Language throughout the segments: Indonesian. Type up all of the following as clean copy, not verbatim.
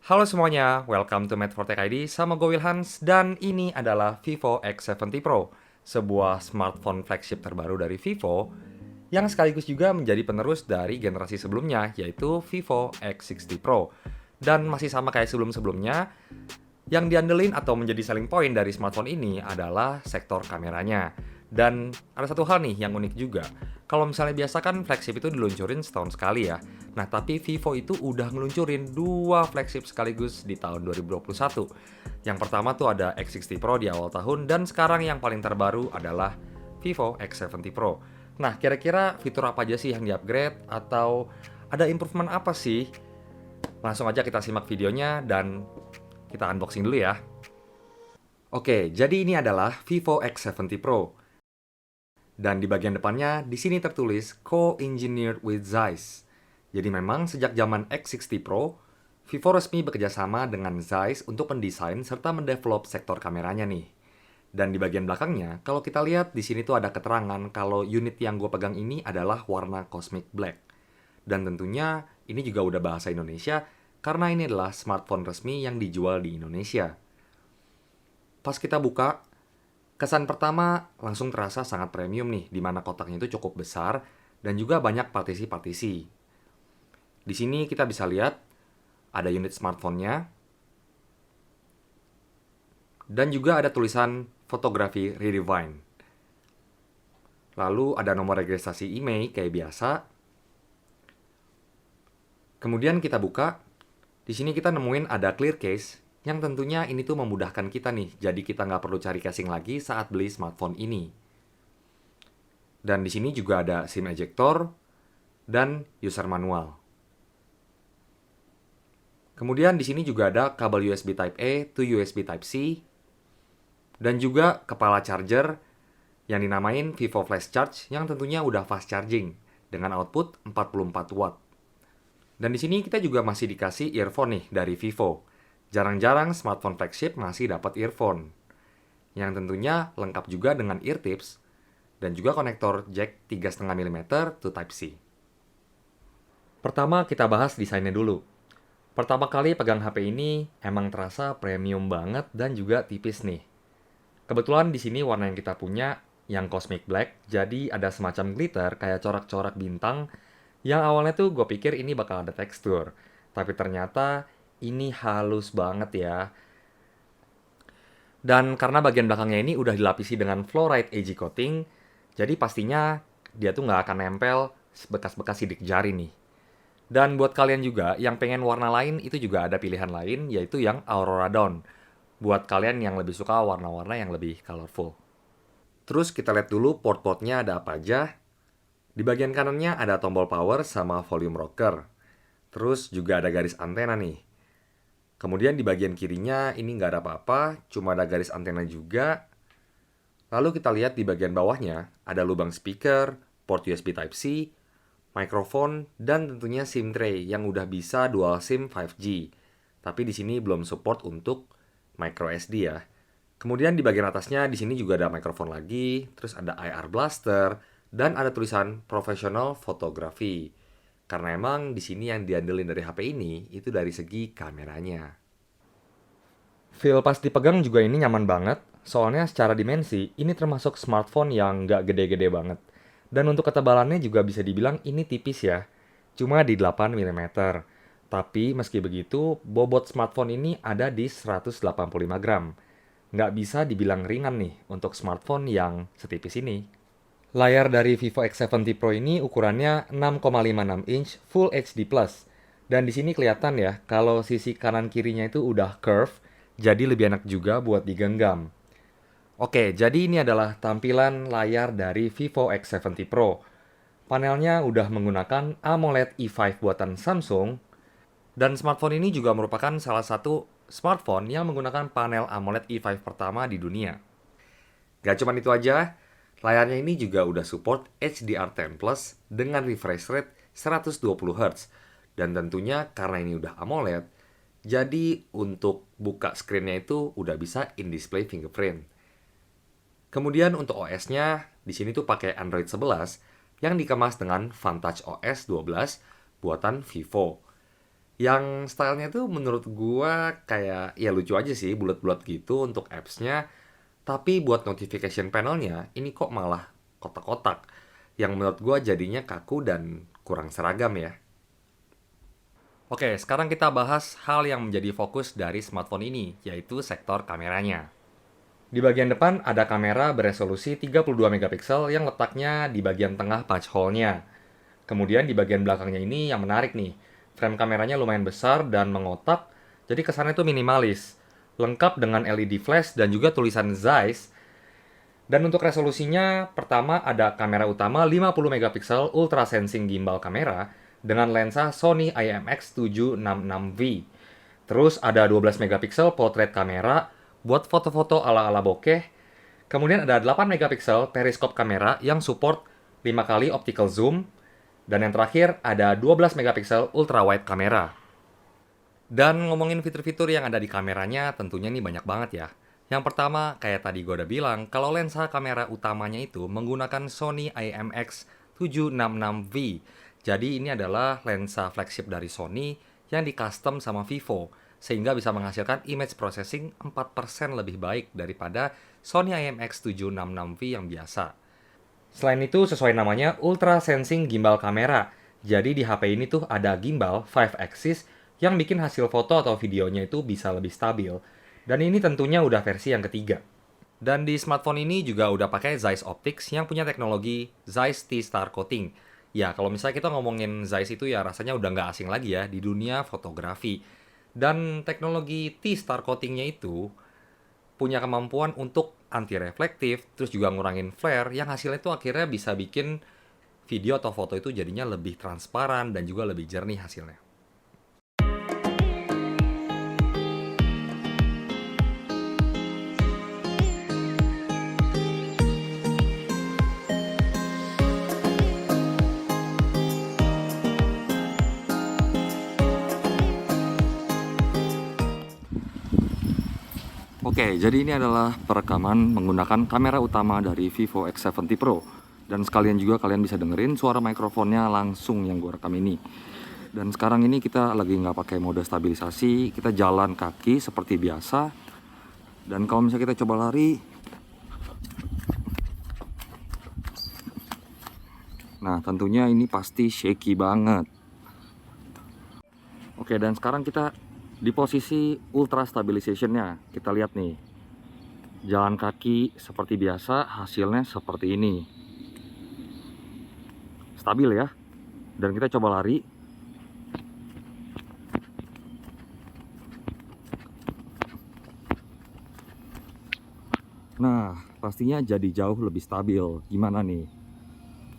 Halo semuanya, welcome to Made for Tech ID sama gue Wilhans dan ini adalah Vivo X70 Pro, sebuah smartphone flagship terbaru dari Vivo yang sekaligus juga menjadi penerus dari generasi sebelumnya yaitu Vivo X60 Pro. Dan masih sama kayak sebelum-sebelumnya, yang diandelin atau menjadi selling point dari smartphone ini adalah sektor kameranya. Dan ada satu hal nih yang unik juga. Kalau misalnya biasa kan flagship itu diluncurin setahun sekali ya. Nah, tapi Vivo itu udah ngeluncurin dua flagship sekaligus di tahun 2021. Yang pertama tuh ada X60 Pro di awal tahun dan sekarang yang paling terbaru adalah Vivo X70 Pro. Nah, kira-kira fitur apa aja sih yang di-upgrade atau ada improvement apa sih? Langsung aja kita simak videonya dan kita unboxing dulu ya. Oke, jadi ini adalah Vivo X70 Pro. Dan di bagian depannya, di sini tertulis Co-Engineered with Zeiss. Jadi memang sejak zaman X60 Pro, Vivo resmi bekerjasama dengan Zeiss untuk mendesain serta mendevelop sektor kameranya nih. Dan di bagian belakangnya, kalau kita lihat di sini tuh ada keterangan kalau unit yang gue pegang ini adalah warna Cosmic Black. Dan tentunya ini juga udah bahasa Indonesia karena ini adalah smartphone resmi yang dijual di Indonesia. Pas kita buka, kesan pertama langsung terasa sangat premium nih, di mana kotaknya itu cukup besar dan juga banyak partisi-partisi. Di sini kita bisa lihat ada unit smartphone-nya dan juga ada tulisan fotografi Redefine. Lalu ada nomor registrasi IMEI kayak biasa. Kemudian kita buka, di sini kita nemuin ada clear case yang tentunya ini tuh memudahkan kita nih, jadi kita nggak perlu cari casing lagi saat beli smartphone ini. Dan di sini juga ada SIM ejector dan user manual. Kemudian di sini juga ada kabel USB Type-A to USB Type-C dan juga kepala charger yang dinamain Vivo Flash Charge yang tentunya udah fast charging dengan output 44 watt. Dan di sini kita juga masih dikasih earphone nih dari Vivo. Jarang-jarang smartphone flagship masih dapat earphone. Yang tentunya lengkap juga dengan ear tips dan juga konektor jack 3,5 mm to Type-C. Pertama kita bahas desainnya dulu. Pertama kali pegang HP ini emang terasa premium banget dan juga tipis nih. Kebetulan di sini warna yang kita punya yang Cosmic Black, jadi ada semacam glitter kayak corak-corak bintang yang awalnya tuh gue pikir ini bakal ada tekstur. Tapi ternyata ini halus banget ya. Dan karena bagian belakangnya ini udah dilapisi dengan fluoride edge coating, jadi pastinya dia tuh nggak akan nempel bekas-bekas sidik jari nih. Dan buat kalian juga yang pengen warna lain, itu juga ada pilihan lain, yaitu yang Aurora Dawn. Buat kalian yang lebih suka warna-warna yang lebih colorful. Terus kita lihat dulu port-portnya ada apa aja. Di bagian kanannya ada tombol power sama volume rocker. Terus juga ada garis antena nih. Kemudian di bagian kirinya ini nggak ada apa-apa, cuma ada garis antena juga. Lalu kita lihat di bagian bawahnya ada lubang speaker, port USB Type-C, mikrofon, dan tentunya SIM tray yang udah bisa dual SIM 5G. Tapi di sini belum support untuk micro SD ya. Kemudian di bagian atasnya di sini juga ada mikrofon lagi, terus ada IR blaster, dan ada tulisan professional photography. Karena emang di sini yang diandelin dari HP ini itu dari segi kameranya. Feel pas dipegang juga ini nyaman banget, soalnya secara dimensi ini termasuk smartphone yang nggak gede-gede banget. Dan untuk ketebalannya juga bisa dibilang ini tipis ya, cuma di 8 mm. Tapi meski begitu, bobot smartphone ini ada di 185 gram. Nggak bisa dibilang ringan nih untuk smartphone yang setipis ini. Layar dari Vivo X70 Pro ini ukurannya 6,56 inch Full HD+. Dan di sini kelihatan ya, kalau sisi kanan kirinya itu udah curve, jadi lebih enak juga buat digenggam. Oke, jadi ini adalah tampilan layar dari Vivo X70 Pro. Panelnya udah menggunakan AMOLED E5 buatan Samsung, dan smartphone ini juga merupakan salah satu smartphone yang menggunakan panel AMOLED E5 pertama di dunia. Gak cuma itu aja, layarnya ini juga udah support HDR10 Plus dengan refresh rate 120 Hz. Dan tentunya karena ini udah AMOLED, jadi untuk buka screen-nya itu udah bisa in-display fingerprint. Kemudian untuk OS-nya, di sini tuh pakai Android 11 yang dikemas dengan Vantage OS 12 buatan Vivo. Yang stylenya tuh menurut gua kayak ya lucu aja sih, bulat-bulat gitu untuk apps-nya. Tapi buat notification panelnya, ini kok malah kotak-kotak. Yang menurut gua jadinya kaku dan kurang seragam ya. Oke, sekarang kita bahas hal yang menjadi fokus dari smartphone ini, yaitu sektor kameranya. Di bagian depan ada kamera beresolusi 32 megapiksel yang letaknya di bagian tengah punch hole-nya. Kemudian di bagian belakangnya ini yang menarik nih. Frame kameranya lumayan besar dan mengotak, jadi kesannya itu minimalis. Lengkap dengan LED flash dan juga tulisan Zeiss. Dan untuk resolusinya, pertama ada kamera utama 50 megapiksel ultra sensing gimbal kamera dengan lensa Sony IMX766V. Terus ada 12 megapiksel portrait kamera buat foto-foto ala-ala bokeh. Kemudian ada 8 megapiksel periskop kamera yang support 5 kali optical zoom. Dan yang terakhir ada 12 megapiksel ultra wide kamera. Dan ngomongin fitur-fitur yang ada di kameranya tentunya nih banyak banget ya. Yang pertama, kayak tadi gue udah bilang, kalau lensa kamera utamanya itu menggunakan Sony IMX766V. Jadi ini adalah lensa flagship dari Sony yang di custom sama Vivo, sehingga bisa menghasilkan image processing 4% lebih baik daripada Sony IMX766V yang biasa. Selain itu, sesuai namanya, Ultra Sensing Gimbal Kamera. Jadi di HP ini tuh ada gimbal 5 axis yang bikin hasil foto atau videonya itu bisa lebih stabil. Dan ini tentunya udah versi yang ketiga. Dan di smartphone ini juga udah pakai Zeiss Optics yang punya teknologi Zeiss T-Star Coating. Ya, kalau misalnya kita ngomongin Zeiss itu ya rasanya udah nggak asing lagi ya di dunia fotografi. Dan teknologi T-Star Coatingnya itu punya kemampuan untuk anti reflektif, terus juga ngurangin flare, yang hasilnya itu akhirnya bisa bikin video atau foto itu jadinya lebih transparan dan juga lebih jernih hasilnya. Oke, jadi ini adalah perekaman menggunakan kamera utama dari Vivo X70 Pro. Dan sekalian juga kalian bisa dengerin suara mikrofonnya langsung yang gue rekam ini. Dan sekarang ini kita lagi nggak pakai mode stabilisasi, kita jalan kaki seperti biasa. Dan kalau misalnya kita coba lari, nah tentunya ini pasti shaky banget. Oke, dan sekarang kita di posisi ultra stabilization-nya. Kita lihat nih, jalan kaki seperti biasa, hasilnya seperti ini. Stabil ya. Dan kita coba lari. Nah, pastinya jadi jauh lebih stabil. Gimana nih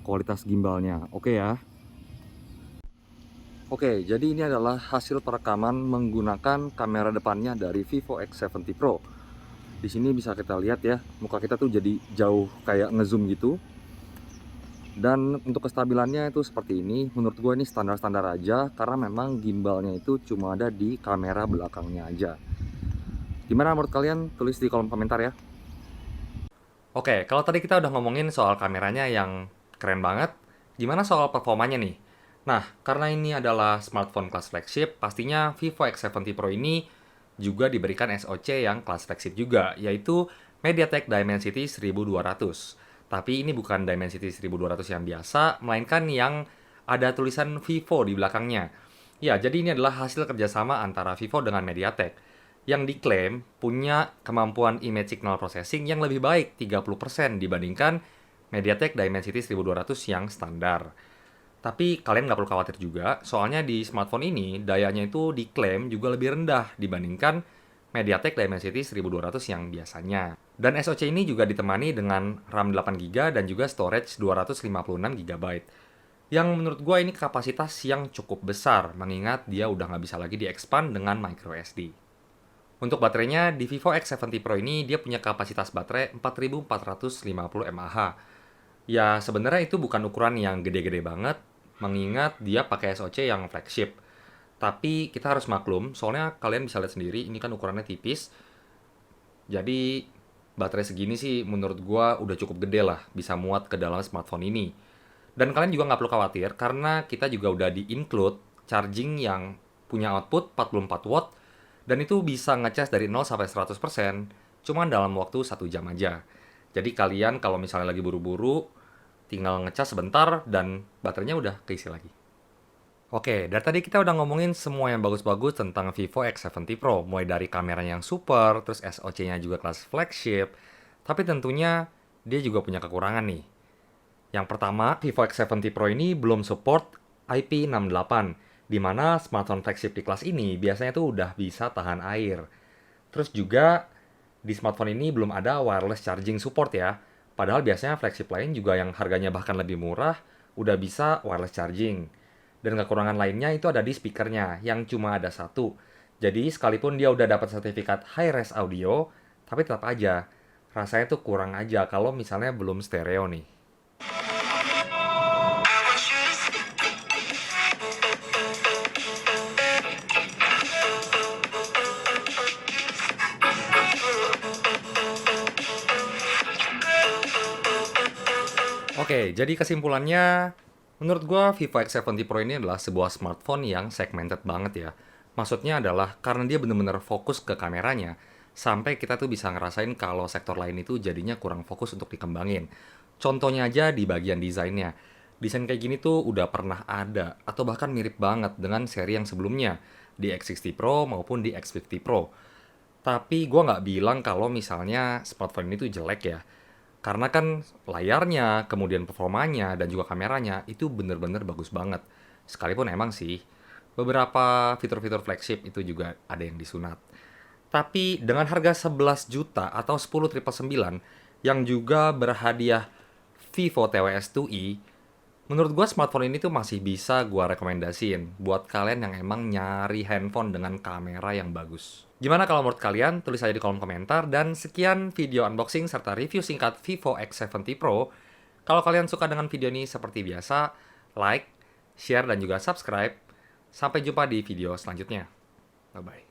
kualitas gimbalnya? Oke ya. Oke, jadi ini adalah hasil perekaman menggunakan kamera depannya dari Vivo X70 Pro. Di sini bisa kita lihat ya, muka kita tuh jadi jauh kayak ngezoom gitu. Dan untuk kestabilannya itu seperti ini. Menurut gue ini standar-standar aja, karena memang gimbalnya itu cuma ada di kamera belakangnya aja. Gimana menurut kalian? Tulis di kolom komentar ya. Oke, kalau tadi kita udah ngomongin soal kameranya yang keren banget, gimana soal performanya nih? Nah, karena ini adalah smartphone kelas flagship, pastinya Vivo X70 Pro ini juga diberikan SoC yang kelas flagship juga, yaitu MediaTek Dimensity 1200. Tapi ini bukan Dimensity 1200 yang biasa, melainkan yang ada tulisan Vivo di belakangnya. Ya, jadi ini adalah hasil kerjasama antara Vivo dengan MediaTek, yang diklaim punya kemampuan image signal processing yang lebih baik 30% dibandingkan MediaTek Dimensity 1200 yang standar. Tapi kalian nggak perlu khawatir juga, soalnya di smartphone ini dayanya itu diklaim juga lebih rendah dibandingkan MediaTek Dimensity 1200 yang biasanya. Dan SoC ini juga ditemani dengan RAM 8GB dan juga storage 256GB. Yang menurut gue ini kapasitas yang cukup besar, mengingat dia udah nggak bisa lagi di-expand dengan microSD. Untuk baterainya, di Vivo X70 Pro ini dia punya kapasitas baterai 4450 mAh. Ya, sebenarnya itu bukan ukuran yang gede-gede banget, mengingat dia pakai SoC yang flagship. Tapi kita harus maklum, soalnya kalian bisa lihat sendiri, ini kan ukurannya tipis. Jadi, baterai segini sih menurut gua udah cukup gede lah, bisa muat ke dalam smartphone ini. Dan kalian juga nggak perlu khawatir, karena kita juga udah di-include charging yang punya output 44 watt, dan itu bisa ngecas dari 0 sampai 100% cuman dalam waktu 1 jam aja. Jadi kalian kalau misalnya lagi buru-buru, tinggal ngecas sebentar dan baterainya udah keisi lagi. Oke, dari tadi kita udah ngomongin semua yang bagus-bagus tentang Vivo X70 Pro. Mulai dari kameranya yang super, terus SoC-nya juga kelas flagship. Tapi tentunya dia juga punya kekurangan nih. Yang pertama, Vivo X70 Pro ini belum support IP68, di mana smartphone flagship di kelas ini biasanya tuh udah bisa tahan air. Terus juga di smartphone ini belum ada wireless charging support ya. Padahal biasanya flagship lain juga yang harganya bahkan lebih murah, udah bisa wireless charging. Dan kekurangan lainnya itu ada di speakernya, yang cuma ada satu. Jadi sekalipun dia udah dapat sertifikat high-res audio, tapi tetap aja, rasanya tuh kurang aja kalau misalnya belum stereo nih. Oke, jadi kesimpulannya, menurut gua Vivo X70 Pro ini adalah sebuah smartphone yang segmented banget ya. Maksudnya adalah karena dia benar-benar fokus ke kameranya, sampai kita tuh bisa ngerasain kalau sektor lain itu jadinya kurang fokus untuk dikembangin. Contohnya aja di bagian desainnya. Desain kayak gini tuh udah pernah ada, atau bahkan mirip banget dengan seri yang sebelumnya, di X60 Pro maupun di X50 Pro. Tapi gua nggak bilang kalau misalnya smartphone ini tuh jelek ya. Karena kan layarnya, kemudian performanya, dan juga kameranya itu bener-bener bagus banget. Sekalipun emang sih, beberapa fitur-fitur flagship itu juga ada yang disunat. Tapi dengan harga 11 juta atau 10.999 yang juga berhadiah Vivo TWS 2i, menurut gua smartphone ini tuh masih bisa gua rekomendasiin buat kalian yang emang nyari handphone dengan kamera yang bagus. Gimana kalau menurut kalian? Tulis aja di kolom komentar. Dan sekian video unboxing serta review singkat Vivo X70 Pro. Kalau kalian suka dengan video ini seperti biasa, like, share, dan juga subscribe. Sampai jumpa di video selanjutnya. Bye-bye.